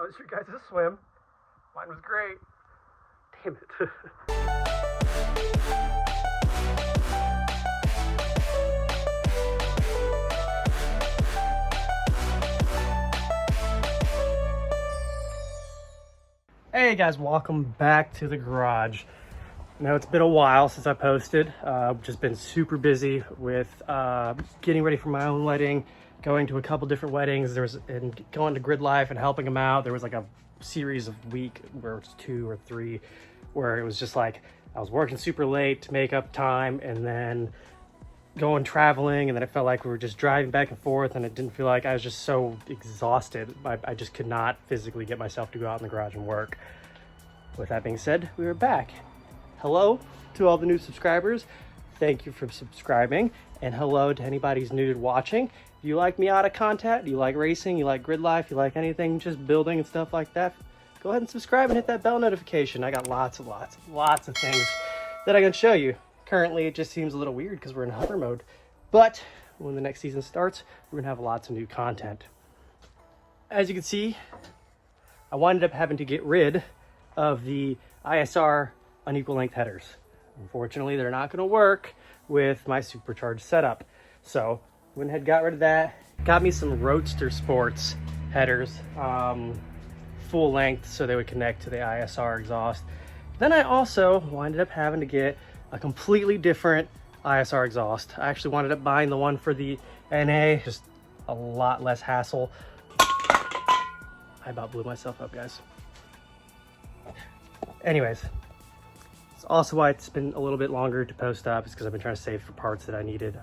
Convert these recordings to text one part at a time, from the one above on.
was your guys' swim. Mine was great. Damn it. Hey guys, welcome back to the garage. Now it's been a while since I posted. Just been super busy with getting ready for my own wedding, going to a couple different weddings. And going to Grid Life and helping them out. There was like a series of week where it was 2 or 3 where it was just like I was working super late to make up time and then going traveling, and then it felt like we were just driving back and forth, and it didn't feel like I was just so exhausted. I just could not physically get myself to go out in the garage and work. With that being said, we are back. Hello to all the new subscribers. Thank you for subscribing, and hello to anybody who's new to watching. If you like Miata content, you like racing, you like Grid Life, you like anything just building and stuff like that, go ahead and subscribe and hit that bell notification. I got lots of things that I can show you. Currently, it just seems a little weird because we're in hover mode, but when the next season starts, we're gonna have lots of new content. As you can see, I wound up having to get rid of the ISR unequal length headers. Unfortunately, they're not gonna work with my supercharged setup. So, went ahead and got rid of that. Got me some Roadster Sports headers, full length, so they would connect to the ISR exhaust. Then I also winded up having to get a completely different ISR exhaust. I actually wound up buying the one for the NA, just a lot less hassle. I about blew myself up, guys. Anyways, it's also why it's been a little bit longer to post up, is because I've been trying to save for parts that I needed,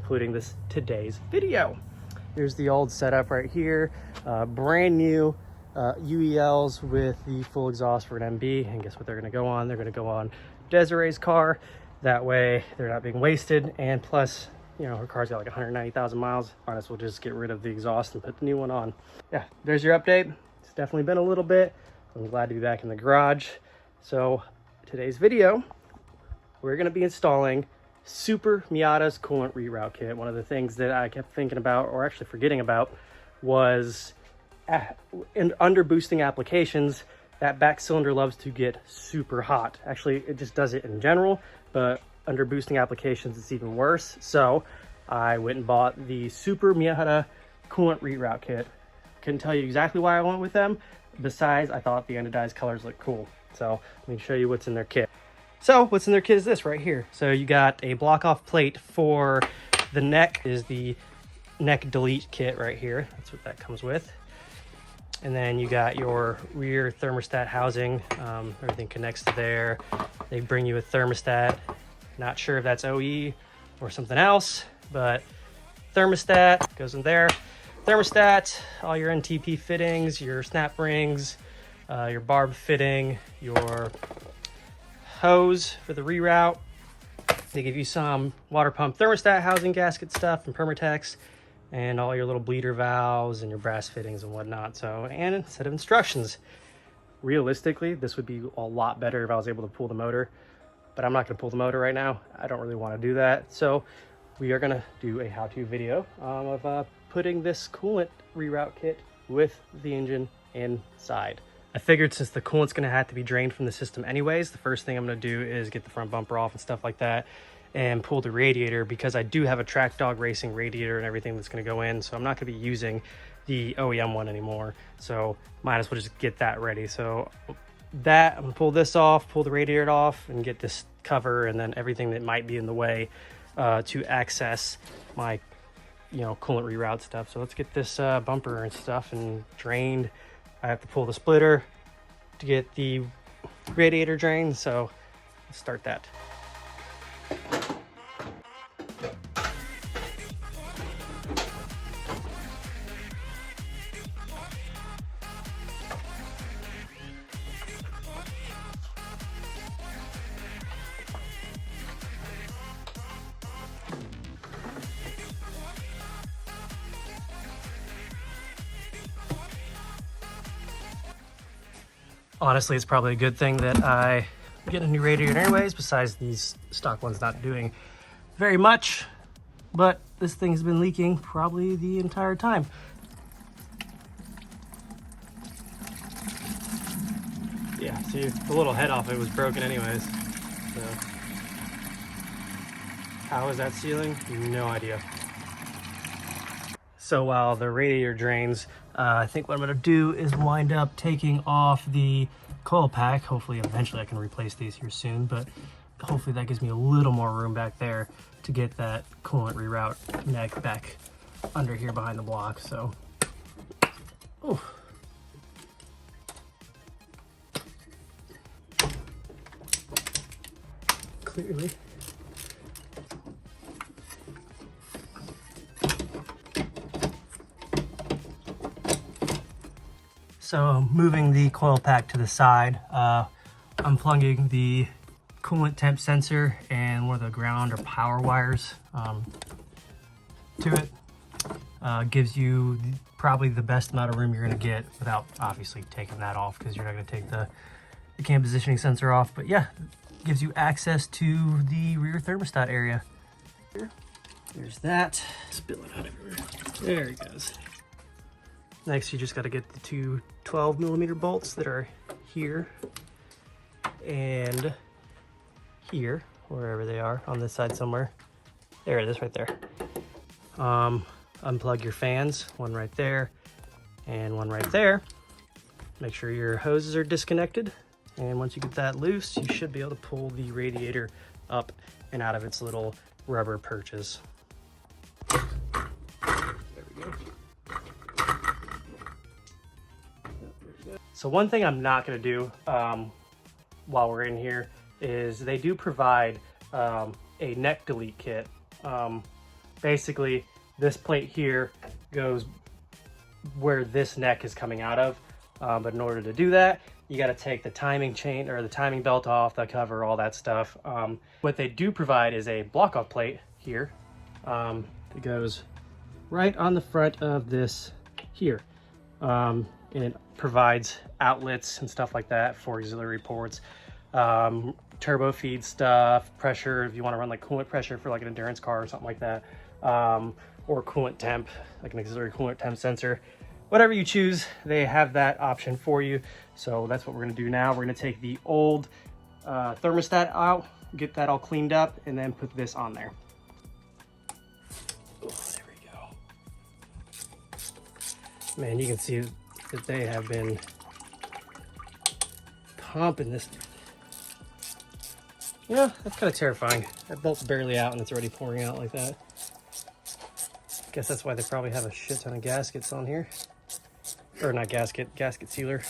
including today's video. Here's the old setup right here, brand new UELs with the full exhaust for an MB, and guess what they're gonna go on? They're gonna go on Desiree's car. That way they're not being wasted, and plus, you know, her car's got like 190,000 miles. Might as well just get rid of the exhaust and put the new one on. Yeah, there's your update. It's definitely been a little bit. I'm glad to be back in the garage. So today's video, we're going to be installing Supermiata's Coolant Reroute Kit. One of the things that I kept thinking about, or actually forgetting about, was under boosting applications, that back cylinder loves to get super hot. Actually, it just does it in general, but under boosting applications, it's even worse. So I went and bought the Supermiata Coolant Reroute Kit. Couldn't tell you exactly why I went with them. Besides, I thought the anodized colors looked cool. So let me show you what's in their kit. So what's in their kit is this right here. So you got a block off plate for the neck, is the neck delete kit right here. That's what that comes with. And then you got your rear thermostat housing. Everything connects to there. They bring you a thermostat. Not sure if that's OE or something else, but thermostat goes in there. Thermostat, all your NTP fittings, your snap rings, your barb fitting, your hose for the reroute. They give you some water pump thermostat housing gasket stuff and Permatex, and all your little bleeder valves and your brass fittings and whatnot. So, and a set of instructions. Realistically, this would be a lot better if I was able to pull the motor, but I'm not gonna pull the motor right now. I don't really wanna do that. So we are gonna do a how-to video of putting this coolant reroute kit with the engine inside. I figured since the coolant's gonna have to be drained from the system anyways, the first thing I'm gonna do is get the front bumper off and stuff like that, and pull the radiator, because I do have a Track Dog Racing radiator and everything that's going to go in, so I'm not going to be using the OEM one anymore, so might as well just get that ready. So that, I'm going to pull this off, pull the radiator off, and get this cover and then everything that might be in the way to access my, you know, coolant reroute stuff. So let's get this bumper and stuff and drained. I have to pull the splitter to get the radiator drained, so let's start that. Honestly, it's probably a good thing that I get a new radiator anyways, besides these stock ones not doing very much, but this thing has been leaking probably the entire time. See, the little head off it was broken anyways. So, how is that sealing? No idea. So while the radiator drains, I think what I'm gonna do is wind up taking off the coil pack. Hopefully, eventually I can replace these here soon, but hopefully that gives me a little more room back there to get that coolant reroute neck back under here behind the block. So, oh. Clearly. So moving the coil pack to the side, unplugging the coolant temp sensor and one of the ground or power wires to it gives you probably the best amount of room you're going to get without obviously taking that off, because you're not going to take the cam positioning sensor off. But yeah, gives you access to the rear thermostat area. There's that. Spilling out everywhere. There it goes. Next, you just got to get the two 12mm bolts that are here and here, wherever they are, on this side somewhere. There it is, right there. Unplug your fans, one right there and one right there. Make sure your hoses are disconnected. And once you get that loose, you should be able to pull the radiator up and out of its little rubber perches. There we go. So one thing I'm not going to do while we're in here is they do provide a neck delete kit. Basically, this plate here goes where this neck is coming out of. But in order to do that, you got to take the timing chain or the timing belt off, the cover, all that stuff. What they do provide is a block off plate here. It goes right on the front of this here. And it provides outlets and stuff like that for auxiliary ports, turbo feed stuff, pressure if you want to run like coolant pressure for like an endurance car or something like that, or coolant temp, like an auxiliary coolant temp sensor. Whatever you choose, they have that option for you. So that's what we're going to do now. We're going to take the old thermostat out, get that all cleaned up, and then put this on there. Oh, there we go. Man, you can see that they have been pumping this. Yeah, that's kind of terrifying. That bolt's barely out and it's already pouring out like that. Guess that's why they probably have a shit ton of gaskets on here. Or not gasket, gasket sealer.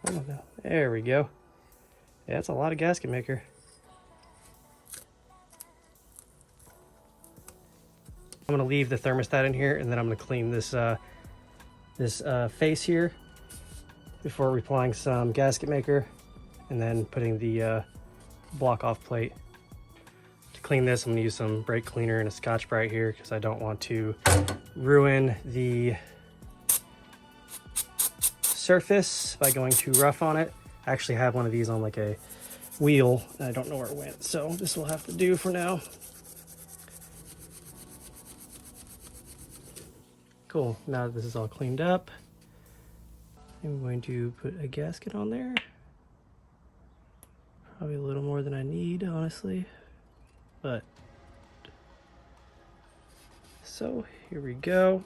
Oh no, there we go. Yeah, that's a lot of gasket maker. I'm gonna leave the thermostat in here, and then I'm gonna clean this face here before applying some gasket maker, and then putting the block off plate. To clean this, I'm gonna use some brake cleaner and a Scotch-Brite here because I don't want to ruin the surface by going too rough on it. I actually have one of these on like a wheel, and I don't know where it went, so this will have to do for now. Cool, now that this is all cleaned up, I'm going to put a gasket on there. Probably a little more than I need, honestly, but so here we go.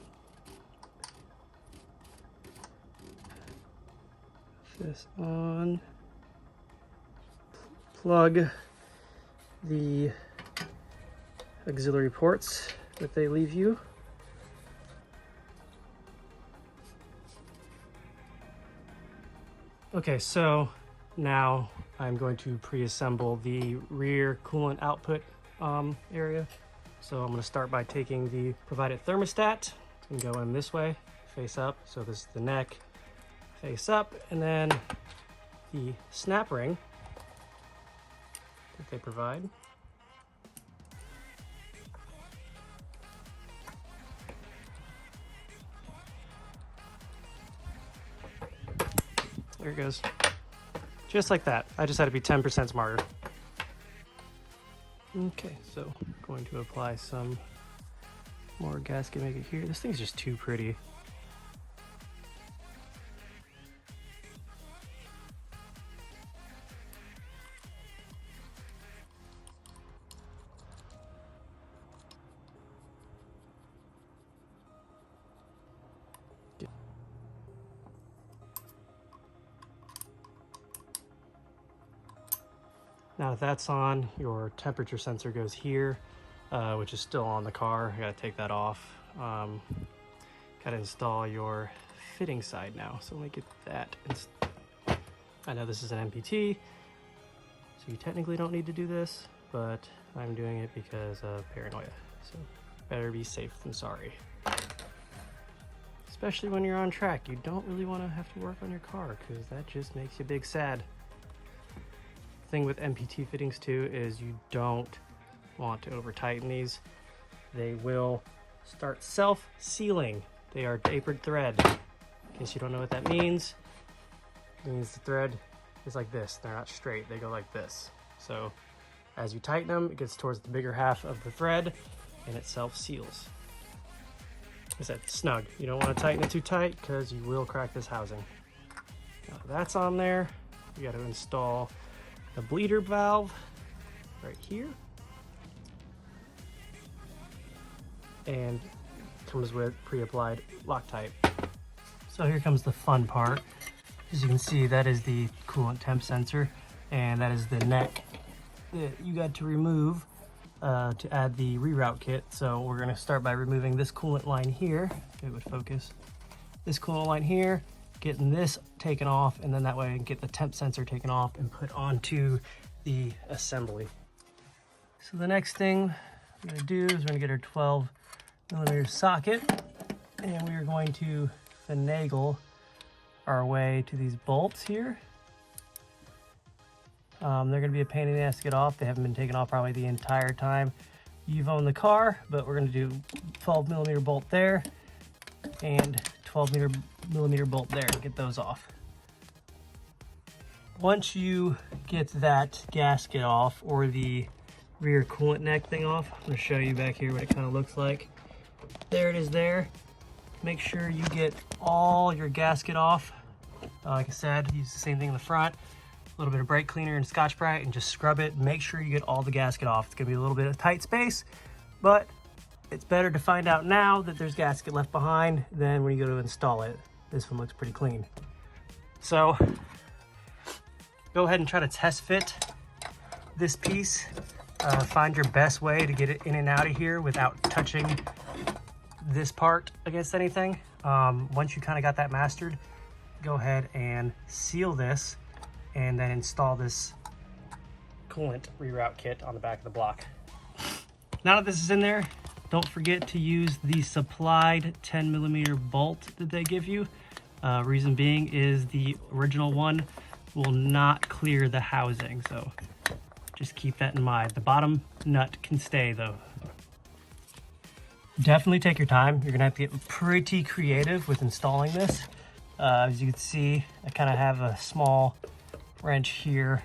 Put this on, plug the auxiliary ports that they leave you. Okay, so now I'm going to pre-assemble the rear coolant output area. So I'm going to start by taking the provided thermostat. It's going to go in this way, face up. So this is the neck, face up, and then the snap ring that they provide. There it goes. Just like that. I just had to be 10% smarter. Okay, so I'm going to apply some more gasket maker here. This thing's just too pretty. Now that that's on, your temperature sensor goes here, which is still on the car. I gotta take that off. Gotta install your fitting side now. So let me get that. I know this is an MPT, so you technically don't need to do this, but I'm doing it because of paranoia. So better be safe than sorry. Especially when you're on track, you don't really want to have to work on your car because that just makes you big sad. Thing with MPT fittings too is you don't want to over tighten these. They will start self-sealing. They are tapered thread. In case you don't know what that means, it means the thread is like this. They're not straight, they go like this. So as you tighten them, it gets towards the bigger half of the thread and it self-seals. I said snug. You don't want to tighten it too tight because you will crack this housing. Now that's on there. You got to install the bleeder valve right here. And comes with pre-applied Loctite. So here comes the fun part. As you can see, that is the coolant temp sensor, and that is the neck that you got to remove to add the reroute kit. So we're going to start by removing this coolant line here. If it would focus. This coolant line here, getting this taken off, and then that way I can get the temp sensor taken off and put onto the assembly. So the next thing we're going to do is we're going to get our 12mm socket, and we are going to finagle our way to these bolts here. They're going to be a pain in the ass to get off. They haven't been taken off probably the entire time you've owned the car, but we're going to do 12mm bolt there and 12mm bolt there to get those off. Once you get that gasket off, or the rear coolant neck thing off, I'm going to show you back here what it kind of looks like. There it is there. Make sure you get all your gasket off. Like I said, use the same thing in the front. A little bit of brake cleaner and Scotch-Brite and just scrub it. Make sure you get all the gasket off. It's gonna be a little bit of tight space, but it's better to find out now that there's gasket left behind than when you go to install it. This one looks pretty clean. So go ahead and try to test fit this piece. Find your best way to get it in and out of here without touching this part against anything. Once you kind of got that mastered, go ahead and seal this and then install this Coolant Reroute Kit on the back of the block. Now that this is in there, don't forget to use the supplied 10mm bolt that they give you. Reason being is the original one will not clear the housing, so just keep that in mind. The bottom nut can stay though. Definitely take your time. You're gonna have to get pretty creative with installing this. As you can see, I kind of have a small wrench here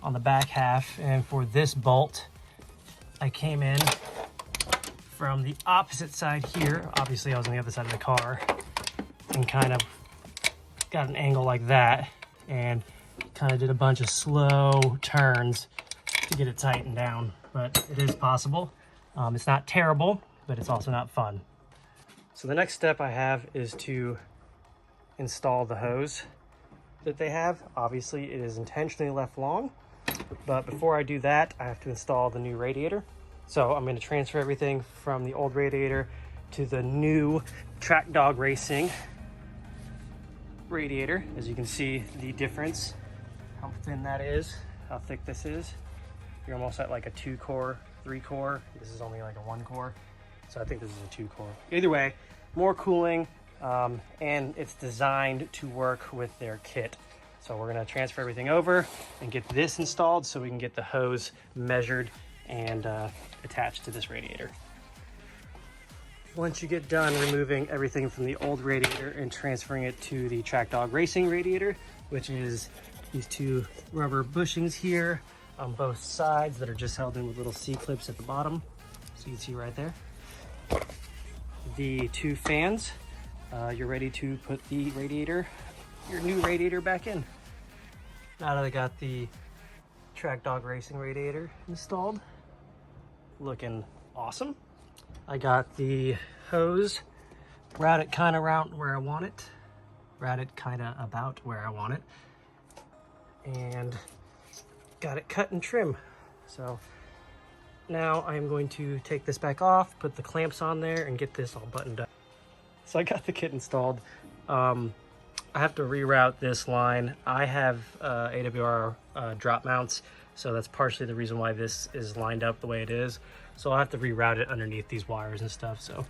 on the back half, and for this bolt, I came in from the opposite side here. Obviously, I was on the other side of the car, and kind of got an angle like that, and kind of did a bunch of slow turns to get it tightened down, but it is possible. It's not terrible, but it's also not fun. So the next step I have is to install the hose that they have. Obviously it is intentionally left long, but before I do that, I have to install the new radiator. So I'm going to transfer everything from the old radiator to the new Track Dog Racing radiator. As you can see the difference, how thin that is, how thick this is. You're almost at like a 2-core, 3-core. This is only like a 1-core. So I think this is a 2-core. Either way, more cooling, and it's designed to work with their kit. So we're gonna transfer everything over and get this installed so we can get the hose measured and attached to this radiator. Once you get done removing everything from the old radiator and transferring it to the Track Dog Racing radiator, which is these 2 rubber bushings here on both sides that are just held in with little C-clips at the bottom. So you can see right there. The 2 fans, you're ready to put the radiator, your new radiator, back in. Now that I got the Track Dog Racing radiator installed, looking awesome. I got the hose routed kind of around where I want it, routed kind of about where I want it, and got it cut and trim. So now I'm going to take this back off, put the clamps on there, and get this all buttoned up. So I got the kit installed. I have to reroute this line. I have AWR drop mounts, so that's partially the reason why this is lined up the way it is. So I'll have to reroute it underneath these wires and stuff. So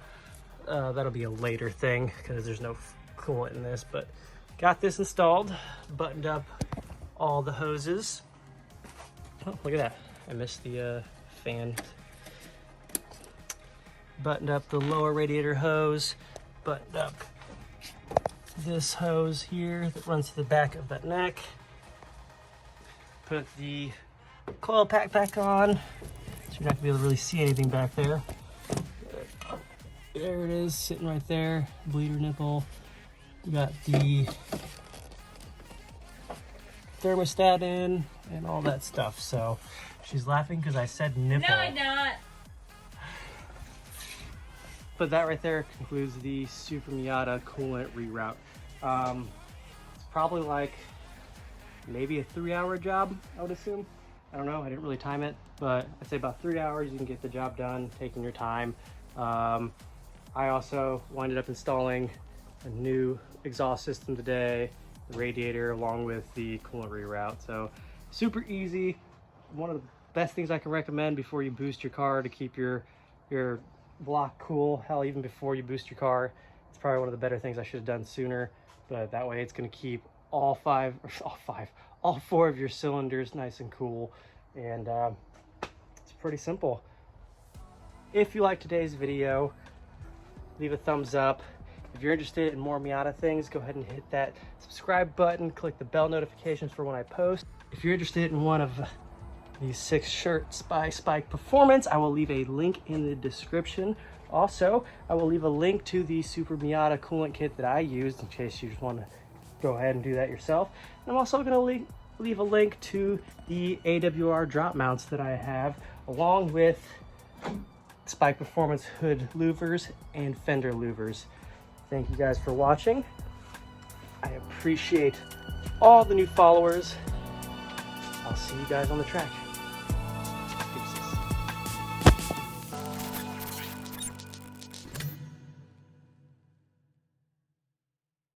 that'll be a later thing because there's no coolant in this. But got this installed, buttoned up all the hoses. Oh, look at that. I missed the fan. Buttoned up the lower radiator hose, buttoned up this hose here that runs to the back of that neck. Put the coil pack back on, so you're not gonna be able to really see anything back there. There it is, sitting right there, bleeder nipple. We got the thermostat in and all that stuff. So she's laughing because I said nipple. No, I'm not. But that right there concludes the Supermiata Coolant Reroute. It's probably like maybe a 3-hour job, I would assume. I don't know, I didn't really time it, but I'd say about 3 hours you can get the job done, taking your time. I also winded up installing a new exhaust system today, the radiator along with the coolant reroute. So super easy. One of the best things I can recommend before you boost your car to keep your block cool. Hell, even before you boost your car, it's probably one of the better things I should have done sooner. But that way it's going to keep all four of your cylinders nice and cool. And it's pretty simple. If you like today's video, leave a thumbs up. If you're interested in more Miata things, go ahead and hit that subscribe button, click the bell notifications for when I post. If you're interested in one of these 6 shirts by Spike Performance, I will leave a link in the description. Also, I will leave a link to the Supermiata Coolant Kit that I used in case you just want to go ahead and do that yourself. And I'm also going to leave a link to the AWR drop mounts that I have, along with Spike Performance hood louvers and fender louvers. Thank you guys for watching. I appreciate all the new followers. I'll see you guys on the track.